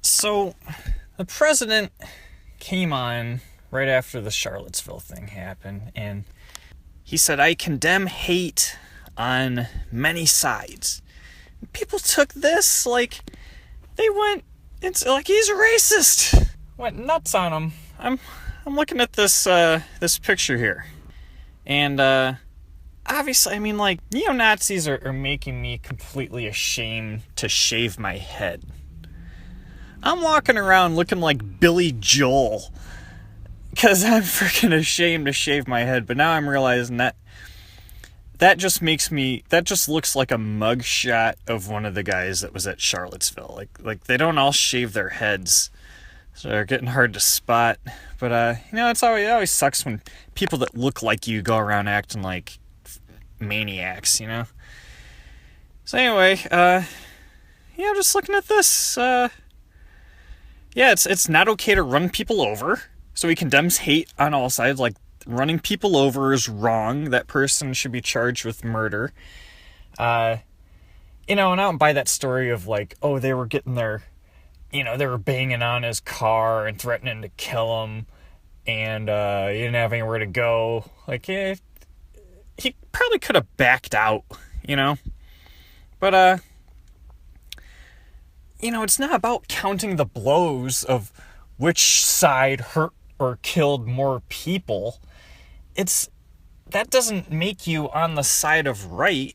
So, the president came on right after the Charlottesville thing happened, and he said, I condemn hate on many sides. People took this like they went, it's like he's a racist. Went nuts on him. I'm looking at this picture here. And obviously, I mean, like, neo-Nazis are making me completely ashamed to shave my head. I'm walking around looking like Billy Joel because I'm freaking ashamed to shave my head. But now I'm realizing that just looks like a mugshot of one of the guys that was at Charlottesville. Like they don't all shave their heads, so they're getting hard to spot. But it always sucks when people that look like you go around acting like maniacs. So anyway, just looking at this. It's not okay to run people over. So he condemns hate on all sides. Like, running people over is wrong. That person should be charged with murder. And I don't buy that story of like, oh, they were getting their, they were banging on his car and threatening to kill him. And he didn't have anywhere to go. Like, he probably could have backed out, But, it's not about counting the blows of which side hurt or killed more people. That doesn't make you on the side of right.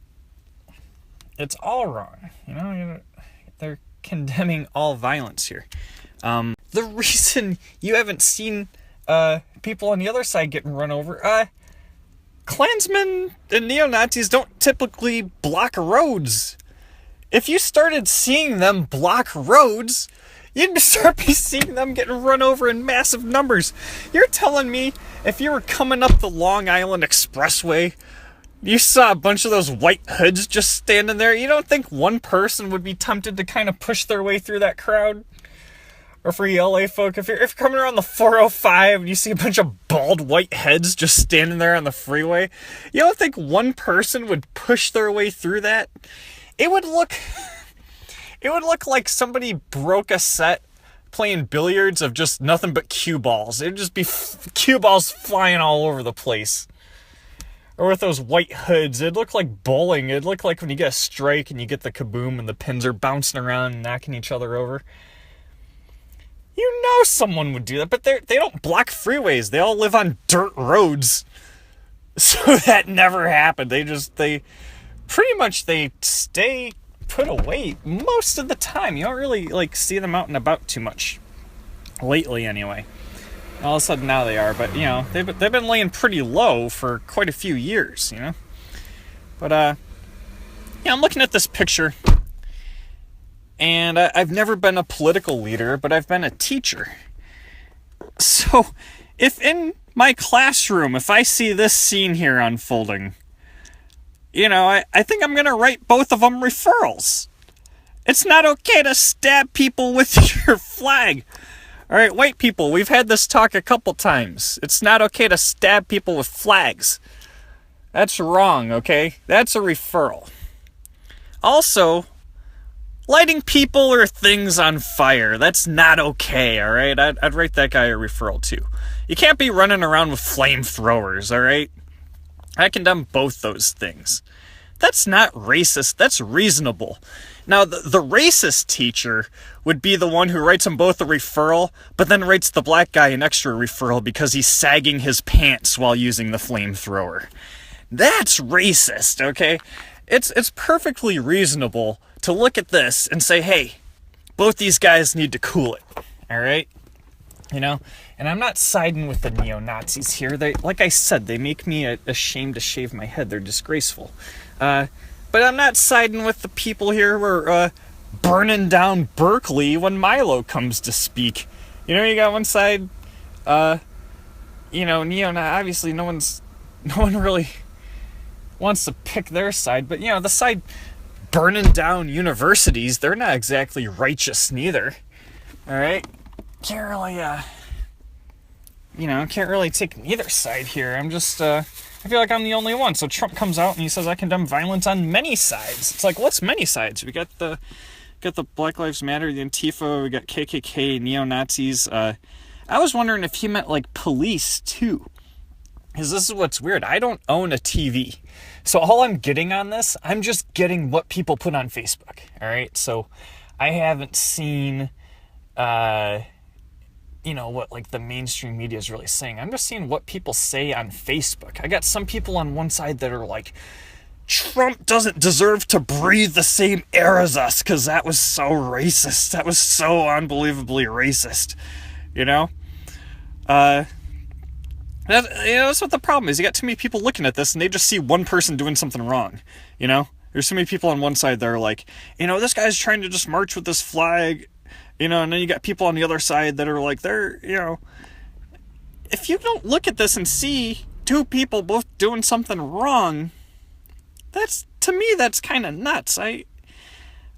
It's all wrong. They're condemning all violence here. The reason you haven't seen people on the other side getting run over, Klansmen and neo-Nazis don't typically block roads. If you started seeing them block roads, you'd start seeing them getting run over in massive numbers. You're telling me if you were coming up the Long Island Expressway, you saw a bunch of those white hoods just standing there, you don't think one person would be tempted to kind of push their way through that crowd? Or for you LA folk, if you're coming around the 405 and you see a bunch of bald white heads just standing there on the freeway, you don't think one person would push their way through that? It would look like somebody broke a set playing billiards of just nothing but cue balls. It'd just be cue balls flying all over the place. Or with those white hoods, it'd look like bowling. It'd look like when you get a strike and you get the kaboom and the pins are bouncing around and knocking each other over. Someone would do that, but they don't block freeways. They all live on dirt roads. So that never happened. They pretty much stay put away most of the time. You don't really see them out and about too much lately anyway. All of a sudden now they are, but they've been laying pretty low for quite a few years, But I'm looking at this picture, and I've never been a political leader, but I've been a teacher. So if in my classroom, if I see this scene here unfolding, I think I'm going to write both of them referrals. It's not okay to stab people with your flag. All right, white people, we've had this talk a couple times. It's not okay to stab people with flags. That's wrong, okay? That's a referral. Also, lighting people or things on fire, that's not okay, all right? I'd write that guy a referral too. You can't be running around with flamethrowers, all right? I condemn both those things. That's not racist, that's reasonable. Now, the racist teacher would be the one who writes them both a referral, but then writes the black guy an extra referral because he's sagging his pants while using the flamethrower. That's racist, okay? It's perfectly reasonable to look at this and say, hey, both these guys need to cool it, all right? And I'm not siding with the neo-Nazis here. They, like I said, they make me ashamed to shave my head. They're disgraceful. But I'm not siding with the people here who are burning down Berkeley when Milo comes to speak. You got one side, obviously no one really wants to pick their side, but the side burning down universities, they're not exactly righteous neither. All right? Can't really take neither side here. I'm just, I feel like I'm the only one. So Trump comes out and he says, I condemn violence on many sides. It's like, what's many sides? We got the got the Black Lives Matter, the Antifa, we got KKK, neo-Nazis. I was wondering if he meant, like, police, too. Because this is what's weird. I don't own a TV. So all I'm getting on this, I'm just getting what people put on Facebook. All right? So I haven't seen, what, like, the mainstream media is really saying. I'm just seeing what people say on Facebook. I got some people on one side that are like, Trump doesn't deserve to breathe the same air as us because that was so racist. That was so unbelievably racist. That's what the problem is. You got too many people looking at this and they just see one person doing something wrong. There's so many people on one side that are like, this guy's trying to just march with this flag, and then you got people on the other side that are like, if you don't look at this and see two people both doing something wrong, to me, that's kind of nuts. I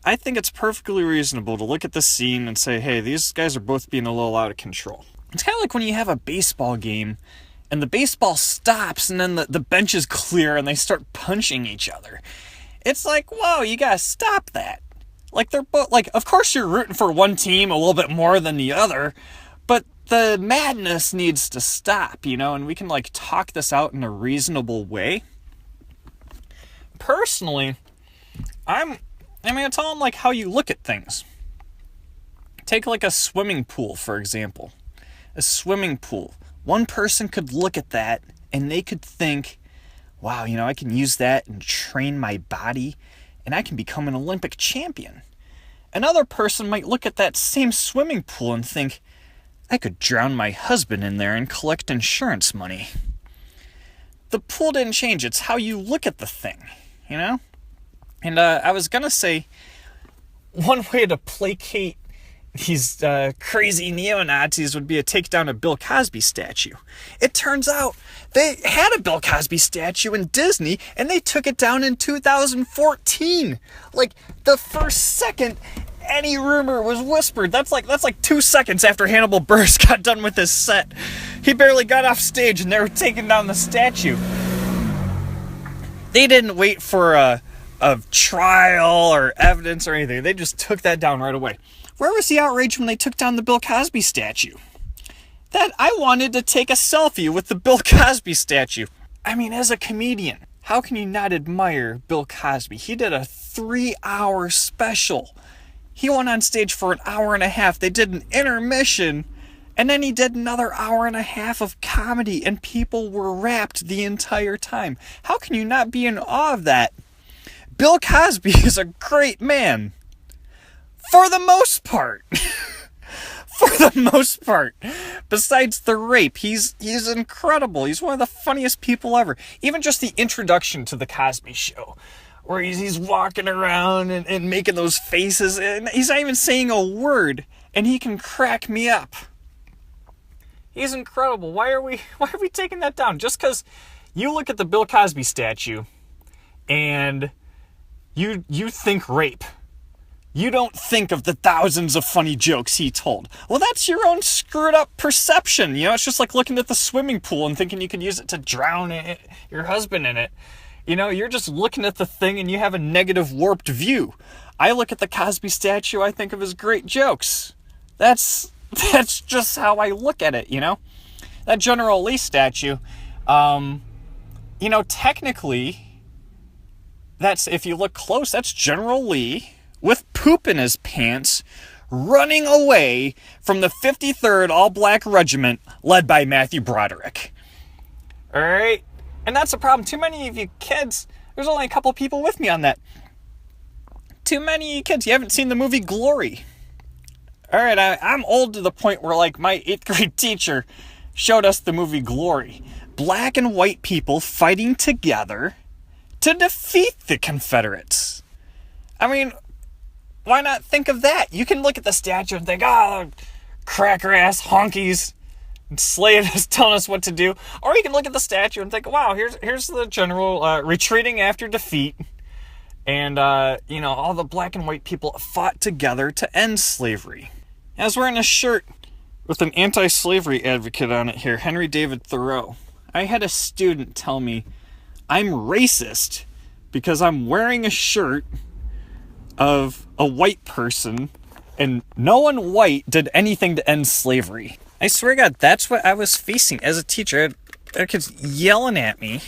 think it's perfectly reasonable to look at this scene and say, hey, these guys are both being a little out of control. It's kind of like when you have a baseball game and the baseball stops and then the bench is clear and they start punching each other. It's like, whoa, you gotta stop that. Like, they're both, like, of course you're rooting for one team a little bit more than the other, but the madness needs to stop, and we can, like, talk this out in a reasonable way. Personally, it's all like how you look at things. Take like a swimming pool, for example. A swimming pool. One person could look at that and they could think, wow, I can use that and train my body and I can become an Olympic champion. Another person might look at that same swimming pool and think, I could drown my husband in there and collect insurance money. The pool didn't change. It's how you look at the thing. And I was going to say, one way to placate these crazy neo-Nazis would be to take down a Bill Cosby statue. It turns out they had a Bill Cosby statue in Disney, and they took it down in 2014. Like, the first second any rumor was whispered. That's like 2 seconds after Hannibal Buress got done with his set. He barely got off stage, and they were taking down the statue. They didn't wait for a trial or evidence or anything. They just took that down right away. Where was the outrage when they took down the Bill Cosby statue? That I wanted to take a selfie with the Bill Cosby statue. As a comedian, how can you not admire Bill Cosby? He did a 3-hour special. He went on stage for an hour and a half. They did an intermission. And then he did another hour and a half of comedy, and people were rapt the entire time. How can you not be in awe of that? Bill Cosby is a great man. For the most part. For the most part. Besides the rape, he's incredible. He's one of the funniest people ever. Even just the introduction to the Cosby Show, where he's walking around and making those faces, and he's not even saying a word, and he can crack me up. He's incredible. Why are we taking that down? Just because you look at the Bill Cosby statue and you think rape. You don't think of the thousands of funny jokes he told. Well, that's your own screwed up perception. It's just like looking at the swimming pool and thinking you could use it to drown your husband in it. You're just looking at the thing and you have a negative, warped view. I look at the Cosby statue, I think of his great jokes. That's just how I look at it, That General Lee statue, technically, that's, if you look close, that's General Lee with poop in his pants running away from the 53rd All-Black Regiment led by Matthew Broderick. All right? And that's the problem. Too many of you kids, there's only a couple people with me on that. Too many of you kids, you haven't seen the movie Glory. All right, I'm old to the point where, like, my 8th grade teacher showed us the movie Glory. Black and white people fighting together to defeat the Confederates. Why not think of that? You can look at the statue and think, cracker-ass honkies, Slade is telling us what to do. Or you can look at the statue and think, wow, here's the general retreating after defeat. And, all the black and white people fought together to end slavery. I was wearing a shirt with an anti-slavery advocate on it here, Henry David Thoreau. I had a student tell me I'm racist because I'm wearing a shirt of a white person, and no one white did anything to end slavery. I swear to God, that's what I was facing as a teacher. I had kids yelling at me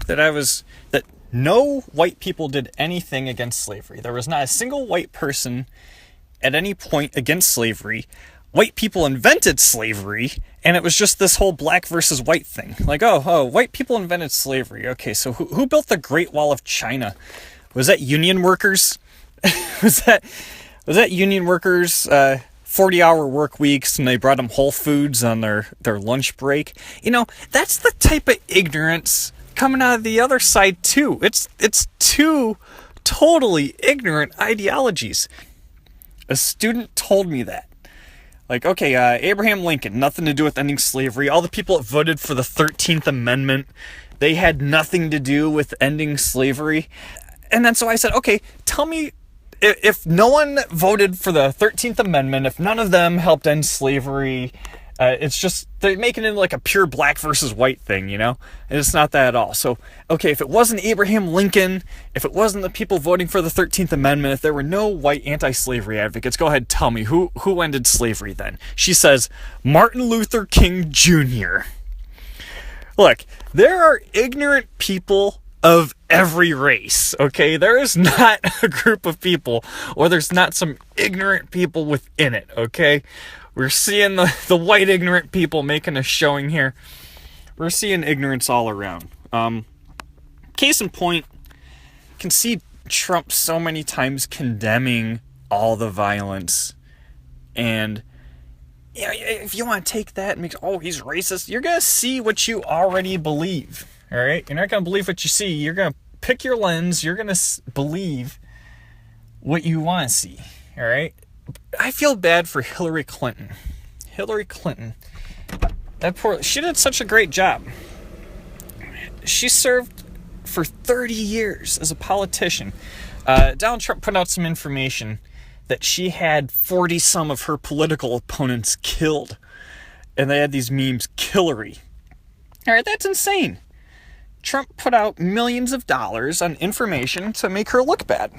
that no white people did anything against slavery. There was not a single white person at any point against slavery. White people invented slavery, and it was just this whole black versus white thing. Like, oh, white people invented slavery. Okay, so who built the Great Wall of China? Was that union workers? was that union workers, 40-hour work weeks, and they brought them Whole Foods on their lunch break? You know, that's the type of ignorance coming out of the other side, too. It's two totally ignorant ideologies. A student told me that. Like, okay, Abraham Lincoln, nothing to do with ending slavery. All the people that voted for the 13th Amendment, they had nothing to do with ending slavery. And then so I said, okay, tell me, if no one voted for the 13th Amendment, if none of them helped end slavery, it's just, they're making it like a pure black versus white thing, you know? And it's not that at all. So, okay, if it wasn't Abraham Lincoln, if it wasn't the people voting for the 13th Amendment, if there were no white anti-slavery advocates, go ahead and tell me, who ended slavery then? She says, Martin Luther King Jr. Look, there are ignorant people of every race, okay? There is not a group of people, or there's not some ignorant people within it, okay? We're seeing the white ignorant people making a showing here. We're seeing ignorance all around. Case in point, you can see Trump so many times condemning all the violence. And yeah, if you want to take that and make, oh, he's racist, you're going to see what you already believe. All right? You're not going to believe what you see. You're going to pick your lens. You're going to believe what you want to see. All right? I feel bad for Hillary Clinton. Hillary Clinton. She did such a great job. She served for 30 years as a politician. Donald Trump put out some information that she had 40-some of her political opponents killed. And they had these memes, Killary. All right, that's insane. Trump put out millions of dollars on information to make her look bad.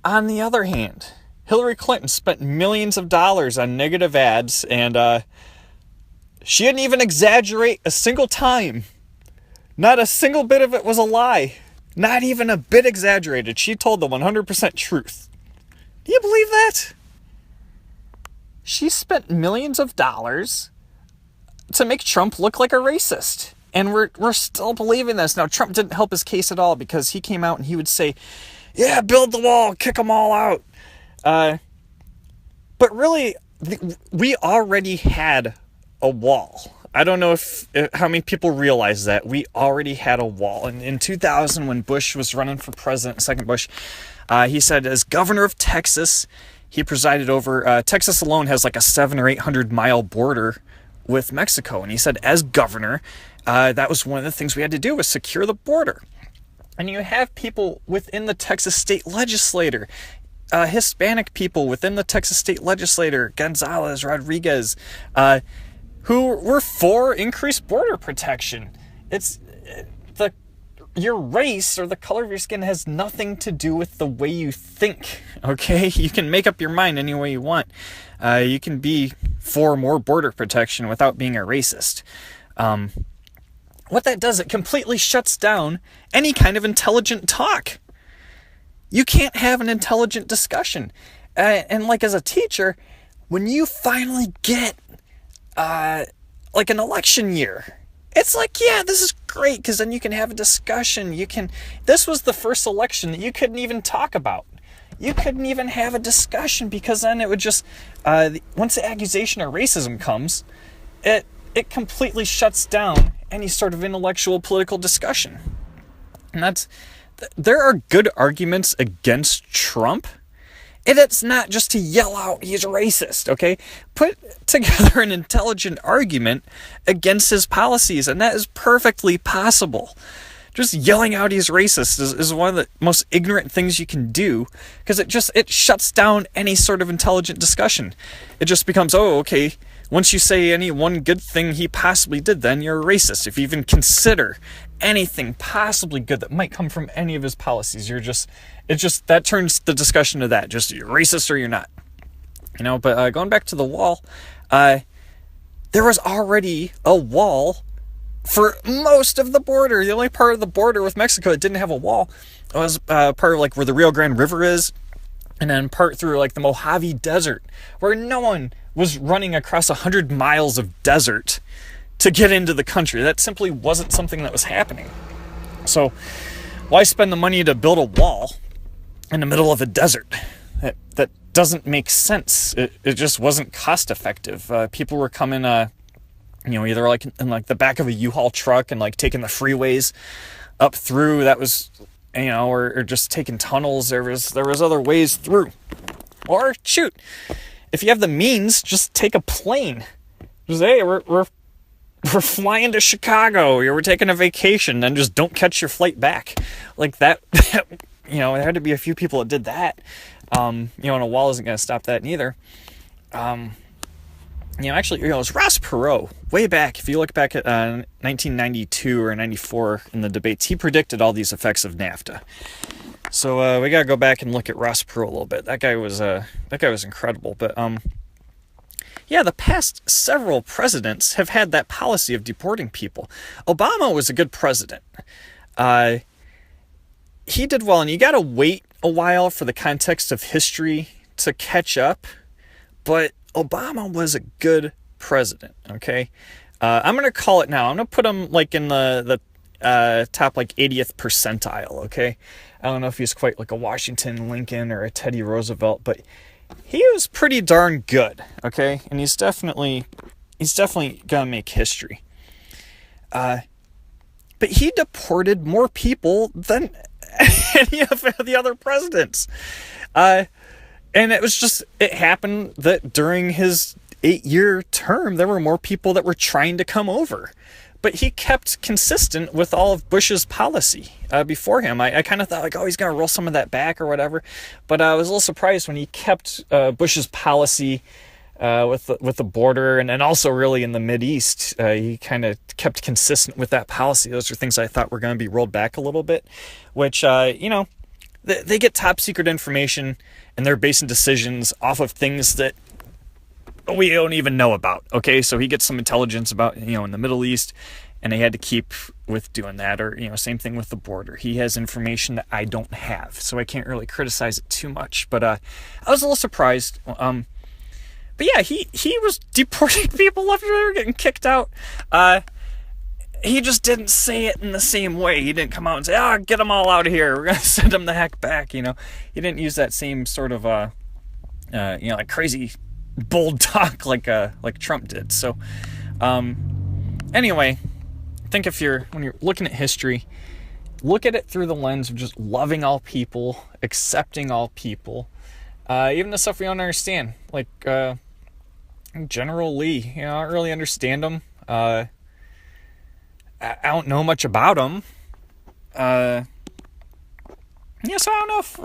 On the other hand, Hillary Clinton spent millions of dollars on negative ads, and she didn't even exaggerate a single time. Not a single bit of it was a lie. Not even a bit exaggerated. She told the 100% truth. Do you believe that? She spent millions of dollars to make Trump look like a racist. And we're still believing this. Now, Trump didn't help his case at all, because he came out and he would say, yeah, build the wall, kick them all out. But really, we already had a wall. I don't know how many people realize that. We already had a wall. And in 2000, when Bush was running for president, second Bush, he said, as governor of Texas, he presided over, Texas alone has like a 700 or 800 mile border with Mexico. And he said, as governor, that was one of the things we had to do, was secure the border. And you have people within the Texas state legislature, Hispanic people within the Texas state legislature, Gonzalez, Rodriguez, who were for increased border protection. Your race or the color of your skin has nothing to do with the way you think, okay? You can make up your mind any way you want. You can be for more border protection without being a racist. What that does, it completely shuts down any kind of intelligent talk. You can't have an intelligent discussion. And like as a teacher, when you finally get like an election year, it's like, yeah, this is great, because then you can have a discussion. This was the first election that you couldn't even talk about. You couldn't even have a discussion, because then it would just, once the accusation of racism comes, it completely shuts down any sort of intellectual political discussion. And there are good arguments against Trump, and it's not just to yell out he's racist, okay? Put together an intelligent argument against his policies, and that is perfectly possible. Just yelling out he's racist is one of the most ignorant things you can do, because it shuts down any sort of intelligent discussion. It just becomes, oh, okay, Once you say any one good thing he possibly did, then you're a racist. If you even consider anything possibly good that might come from any of his policies, that turns the discussion to that. Just, you're racist or you're not. But going back to the wall, there was already a wall for most of the border. The only part of the border with Mexico that didn't have a wall was part of like where the Rio Grande River is, and then part through like the Mojave Desert, where no one was running across 100 miles of desert to get into the country. That simply wasn't something that was happening. So why spend the money to build a wall in the middle of a desert? That doesn't make sense. It just wasn't cost effective. People were coming, either like in like the back of a U-Haul truck and like taking the freeways up through. That was, or just taking tunnels. There was other ways through. Or shoot, if you have the means, just take a plane. Just, hey, we're flying to Chicago. We're taking a vacation, and just don't catch your flight back. Like that. There had to be a few people that did that. And a wall isn't going to stop that neither. Actually, it was Ross Perot, way back, if you look back at 1992 or 94 in the debates, he predicted all these effects of NAFTA. So we got to go back and look at Ross Perot a little bit. That guy was incredible. But the past several presidents have had that policy of deporting people. Obama was a good president. He did well, and you got to wait a while for the context of history to catch up, but Obama was a good president, okay? I'm going to call it now. I'm going to put him like in the top like 80th percentile, okay? I don't know if he's quite like a Washington, Lincoln, or a Teddy Roosevelt, but he was pretty darn good, okay? And he's definitely going to make history. But he deported more people than any of the other presidents. And it happened that during his 8-year term, there were more people that were trying to come over. But he kept consistent with all of Bush's policy before him. I kind of thought, like, he's going to roll some of that back or whatever. But I was a little surprised when he kept Bush's policy with the border, and also really in the Mideast. He kind of kept consistent with that policy. Those are things I thought were going to be rolled back a little bit, which, they get top secret information, and they're basing decisions off of things that we don't even know about. Okay, so he gets some intelligence about, in the Middle East, and they had to keep with doing that. Or, same thing with the border. He has information that I don't have, so I can't really criticize it too much. But I was a little surprised. But yeah, he was deporting people after they were getting kicked out. He just didn't say it in the same way. He didn't come out and say, get them all out of here. We're going to send them the heck back, He didn't use that same sort of, like crazy bold talk like Trump did. So, anyway, I think when you're looking at history, look at it through the lens of just loving all people, accepting all people, even the stuff we don't understand, like, General Lee. I don't really understand him. I don't know much about him. So I don't know if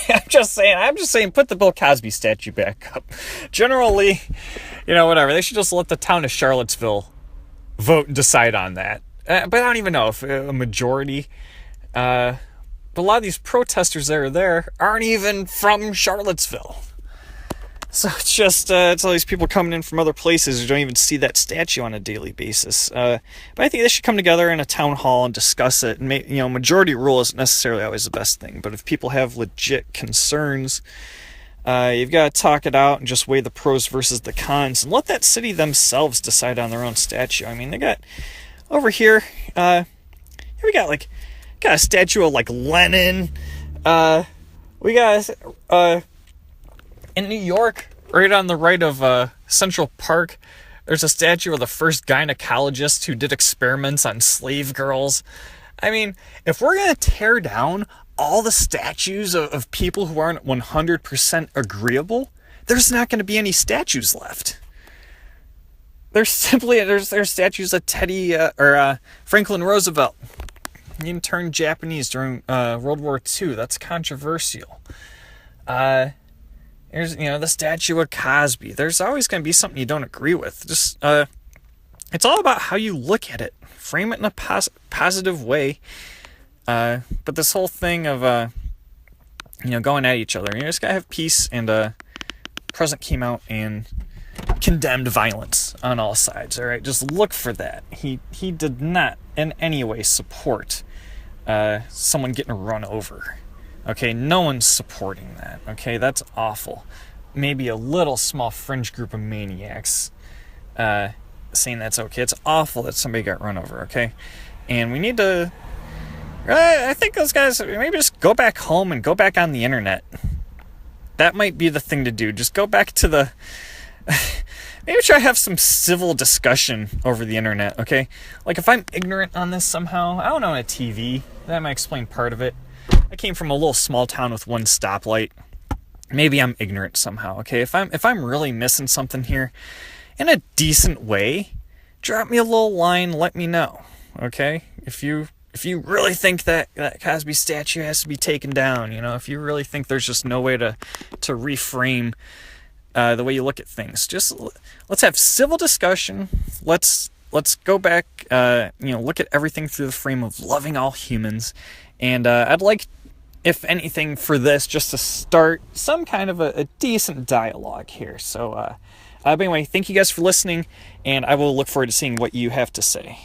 I'm just saying put the Bill Cosby statue back up. General Lee, whatever. They should just let the town of Charlottesville vote and decide on that. But I don't even know if a majority, but a lot of these protesters that are there aren't even from Charlottesville. So it's just, it's all these people coming in from other places who don't even see that statue on a daily basis. But I think they should come together in a town hall and discuss it. And majority rule isn't necessarily always the best thing. But if people have legit concerns, you've got to talk it out and just weigh the pros versus the cons. And let that city themselves decide on their own statue. I mean, they got, over here, we got a statue of like Lenin. We got, in New York, right on the right of Central Park, there's a statue of the first gynecologist who did experiments on slave girls. I mean, if we're going to tear down all the statues of people who aren't 100% agreeable, there's not going to be any statues left. There's statues of Teddy or Franklin Roosevelt. He turned Japanese during World War II. That's controversial. There's, the statue of Cosby. There's always going to be something you don't agree with. Just, it's all about how you look at it. Frame it in a positive way. But this whole thing of, going at each other, you just gotta have peace. And the president came out and condemned violence on all sides. All right, just look for that. He did not in any way support someone getting run over. Okay, no one's supporting that. Okay, that's awful. Maybe a little small fringe group of maniacs saying that's okay. It's awful that somebody got run over. Okay, and we need to. I think those guys maybe just go back home and go back on the internet. That might be the thing to do. Just go back to the. Maybe try to have some civil discussion over the internet. Okay, like if I'm ignorant on this somehow, I don't own a TV. That might explain part of it. I came from a little small town with one stoplight. Maybe I'm ignorant somehow, okay? If I'm really missing something here, in a decent way, drop me a little line, let me know, okay? If you really think that Cosby statue has to be taken down, if you really think there's just no way to reframe the way you look at things, just let's have civil discussion. Let's go back, look at everything through the frame of loving all humans. And I'd like, if anything, for this just to start some kind of a decent dialogue here. So, but anyway, thank you guys for listening, and I will look forward to seeing what you have to say.